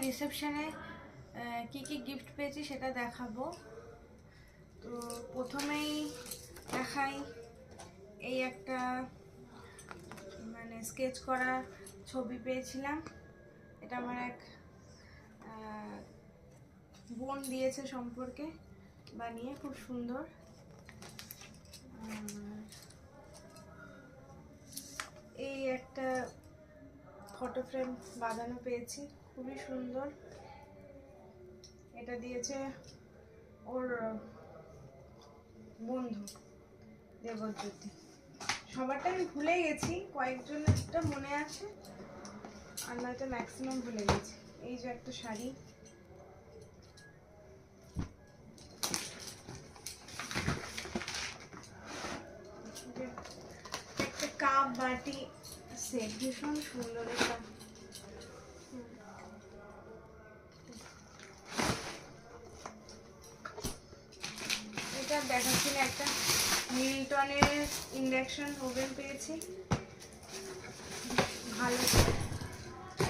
রিসেপশনে কি কি গিফট পেয়েছি সেটা দেখাবো। তো প্রথমেই দেখাই, এই একটা মানে স্কেচ করা ছবি পেয়েছিলাম। এটা আমার এক বোন দিয়েছে সম্পর্কে বানিয়ে, খুব সুন্দর। এই একটা ফটো ফ্রেম বাঁধানো পেয়েছি, খুবই সুন্দর। এটা দিয়েছে ওর বন্ধু দেবজ্যোতি। সবারটা আমি ভুলে গেছি, কয়েকজনেরটা মনে আছে, আর নয়তো ম্যাক্সিমাম ভুলে গেছি। এই যে একটা শাড়ি, একটা কাপ বাটি সেট, ভীষণ সুন্দর। এটা দেখাচ্ছিল একটা মিল্টনের ইন্ডাকশন ওভেন পেয়েছি, ভালো।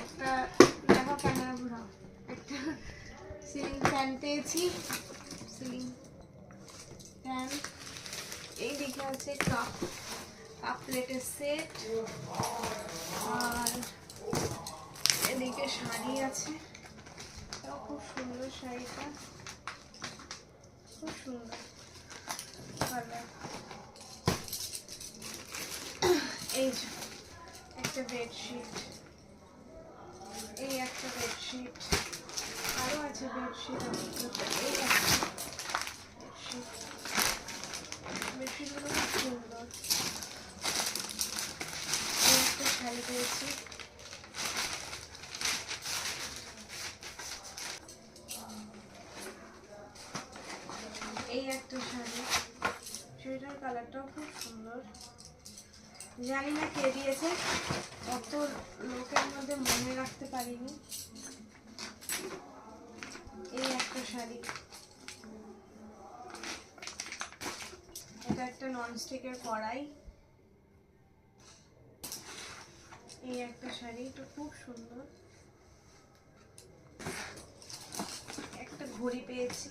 একটা দেখো, ক্যামেরা ঘোরাও। একটা সিলিং ফ্যান পেয়েছি, সিলিং ফ্যান। এই দিকে আছে কাপ প্লেটের সেট, আর এদিকে শাড়ি আছে, খুব সুন্দর শাড়িটা, খুব সুন্দর কালার। এই যে একটা বেডশিট, এই একটা বেডশিট, আরো আছে বেডশিট। এই একটা বেডশিট, বেডশিটগুলো খুব সুন্দর। এই একটা শাড়ি পেয়েছি, এই একটা শাড়ি, শাড়িটার কালারটাও খুব সুন্দর। জানি না কে দিয়েছে, অত লোকের মধ্যে মনে রাখতে পারিনি। এই একটা শাড়ি, এটা একটা ননস্টিকের কড়াই। এই একটা শাড়ি, এটা খুব সুন্দর। একটা ঘড়ি পেয়েছি,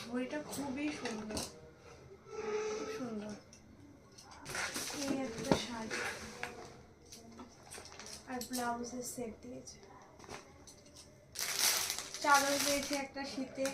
ঘড়িটা খুবই সুন্দর, খুব সুন্দর। এই একটা শাড়ি আর ব্লাউজের সেট দিয়েছে। চাদর পেয়েছি একটা শীতে।